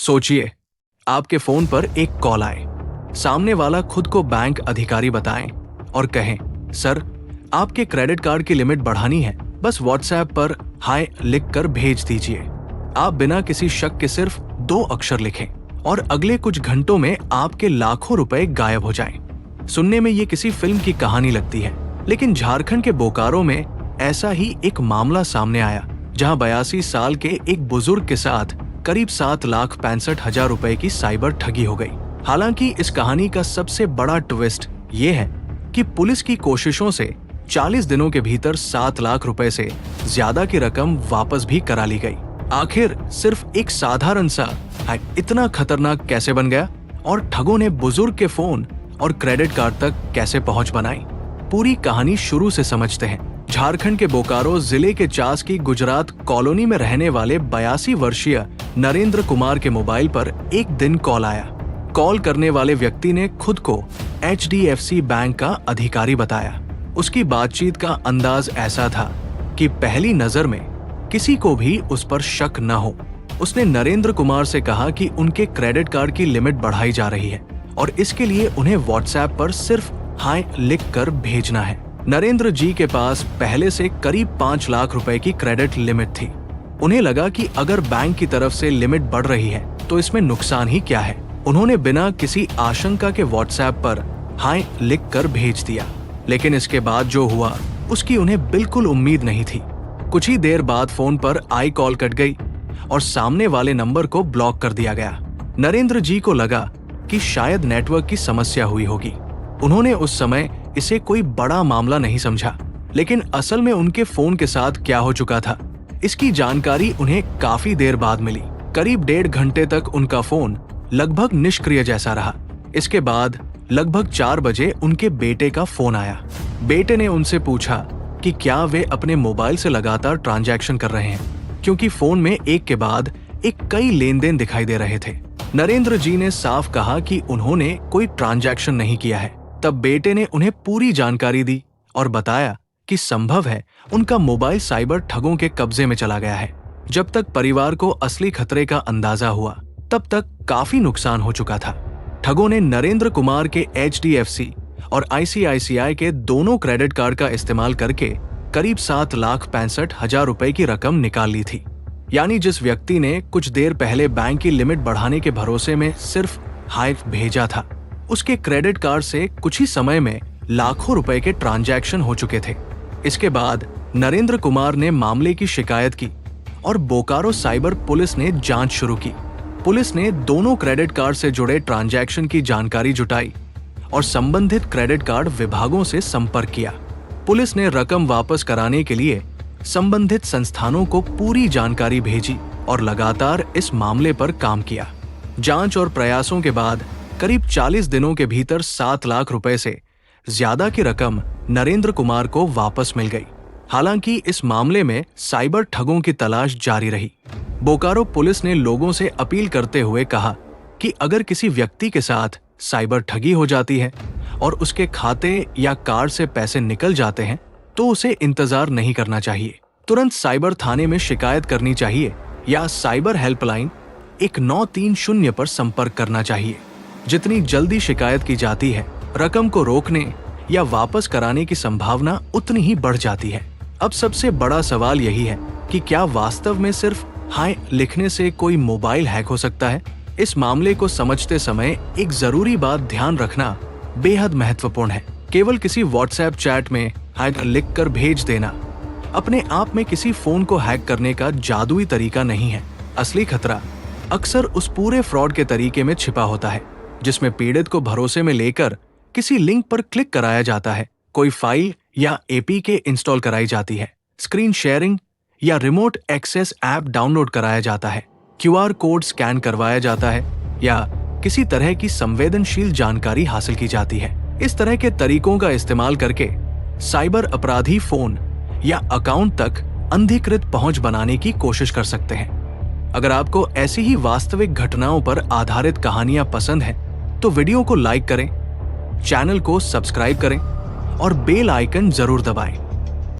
सोचिए, आपके फोन पर एक कॉल आए, सामने वाला खुद को बैंक अधिकारी बताएं और कहें, सर आपके क्रेडिट कार्ड की लिमिट बढ़ानी है, बस व्हाट्सएप पर हाय लिखकर भेज दीजिए। आप बिना किसी शक के सिर्फ 2 अक्षर लिखें और अगले कुछ घंटों में आपके लाखों रुपए गायब हो जाएं। सुनने में ये किसी फिल्म की कहानी लगती है, लेकिन झारखंड के बोकारो में ऐसा ही एक मामला सामने आया, जहां 82 साल के एक बुजुर्ग के साथ करीब 7,65,000 रुपए की साइबर ठगी हो गई। हालांकि इस कहानी का सबसे बड़ा ट्विस्ट ये है कि पुलिस की कोशिशों से 40 दिनों के भीतर 7 लाख रुपए से ज्यादा की रकम वापस भी करा ली गई। आखिर सिर्फ एक साधारण सा हैक इतना खतरनाक कैसे बन गया और ठगों ने बुजुर्ग के फोन और क्रेडिट कार्ड तक कैसे पहुंच बनाई? पूरी कहानी शुरू से समझते हैं। झारखंड के बोकारो जिले के चास की गुजरात कॉलोनी में रहने वाले 82 वर्षीय नरेंद्र कुमार के मोबाइल पर एक दिन कॉल आया। कॉल करने वाले व्यक्ति ने खुद को HDFC बैंक का अधिकारी बताया। उसकी बातचीत का अंदाज ऐसा था कि पहली नजर में किसी को भी उस पर शक न हो। उसने नरेंद्र कुमार से कहा कि उनके क्रेडिट कार्ड की लिमिट बढ़ाई जा रही है और इसके लिए उन्हें व्हाट्सएप पर सिर्फ हाय लिखकर भेजना है। नरेंद्र जी के पास पहले से करीब 5 लाख रुपए की क्रेडिट लिमिट थी। उन्हें लगा कि अगर बैंक की तरफ से लिमिट बढ़ रही है तो इसमें नुकसान ही क्या है। उन्होंने बिना किसी आशंका के व्हाट्सएप पर हाय लिखकर भेज दिया, लेकिन इसके बाद जो हुआ उसकी उन्हें बिल्कुल उम्मीद नहीं थी। कुछ ही देर बाद फोन पर आई कॉल कट गई और सामने वाले नंबर को ब्लॉक कर दिया गया। नरेंद्र जी को लगा कि शायद नेटवर्क की समस्या हुई होगी। उन्होंने उस समय इसे कोई बड़ा मामला नहीं समझा, लेकिन असल में उनके फोन के साथ क्या हो चुका था, इसकी जानकारी उन्हें काफी देर बाद मिली। करीब 1.5 घंटे तक उनका फोन लगभग निष्क्रिय जैसा रहा। इसके बाद लगभग 4 बजे उनके बेटे का फोन आया। बेटे ने उनसे पूछा कि क्या वे अपने मोबाइल से लगातार ट्रांजैक्शन कर रहे हैं, क्योंकि फोन में एक के बाद एक कई लेन देन दिखाई दे रहे थे। नरेंद्र जी ने साफ कहा कि उन्होंने कोई ट्रांजैक्शन नहीं किया है। तब बेटे ने उन्हें पूरी जानकारी दी और बताया कि संभव है उनका मोबाइल साइबर ठगों के कब्जे में चला गया है। जब तक परिवार को असली खतरे का अंदाजा हुआ, तब तक काफी नुकसान हो चुका था। ठगों ने नरेंद्र कुमार के HDFC और ICICI के दोनों क्रेडिट कार्ड का इस्तेमाल करके करीब 7,65,000 रुपए की रकम निकाल ली थी। यानी जिस व्यक्ति ने कुछ देर पहले बैंक की लिमिट बढ़ाने के भरोसे में सिर्फ हाय भेजा था, उसके क्रेडिट कार्ड से कुछ ही समय में लाखों रुपए के ट्रांजैक्शन हो चुके थे। इसके बाद नरेंद्र कुमार ने मामले की शिकायत की और बोकारो साइबर पुलिस ने जांच शुरू की। पुलिस ने दोनों क्रेडिट कार्ड से जुड़े ट्रांजैक्शन की जानकारी जुटाई और संबंधित क्रेडिट कार्ड विभागों से संपर्क किया। पुलिस ने रकम वापस कराने के लिए संबंधित संस्थानों को पूरी जानकारी भेजी और लगातार इस मामले पर काम किया। जांच और प्रयासों के बाद करीब 40 दिनों के भीतर 7 लाख रुपए से ज्यादा की रकम नरेंद्र कुमार को वापस मिल गई। हालांकि इस मामले में साइबर ठगों की तलाश जारी रही। बोकारो पुलिस ने लोगों से अपील करते हुए कहा कि अगर किसी व्यक्ति के साथ साइबर ठगी हो जाती है और उसके खाते या कार्ड से पैसे निकल जाते हैं तो उसे इंतजार नहीं करना चाहिए। तुरंत साइबर थाने में शिकायत करनी चाहिए या साइबर हेल्पलाइन 1930 पर संपर्क करना चाहिए। जितनी जल्दी शिकायत की जाती है, रकम को रोकने या वापस कराने की संभावना उतनी ही बढ़ जाती है। अब सबसे बड़ा सवाल यही है कि क्या वास्तव में सिर्फ हाय लिखने से कोई मोबाइल हैक हो सकता है? इस मामले को समझते समय एक जरूरी बात ध्यान रखना बेहद महत्वपूर्ण है। केवल किसी व्हाट्सएप चैट में हाय लिखकर भेज देना अपने आप में किसी फोन को हैक करने का जादुई तरीका नहीं है। असली खतरा अक्सर उस पूरे फ्रॉड के तरीके में छिपा होता है जिसमें पीड़ित को भरोसे में लेकर किसी लिंक पर क्लिक कराया जाता है, कोई फाइल या APK इंस्टॉल कराई जाती है, स्क्रीन शेयरिंग या रिमोट एक्सेस ऐप डाउनलोड कराया जाता है, QR कोड स्कैन करवाया जाता है या किसी तरह की संवेदनशील जानकारी हासिल की जाती है। इस तरह के तरीकों का इस्तेमाल करके साइबर अपराधी फोन या अकाउंट तक अनधिकृत पहुंच बनाने की कोशिश कर सकते हैं। अगर आपको ऐसी ही वास्तविक घटनाओं पर आधारित कहानियां पसंद हैं, तो वीडियो को लाइक करें, चैनल को सब्सक्राइब करें और बेल आइकन जरूर दबाएं।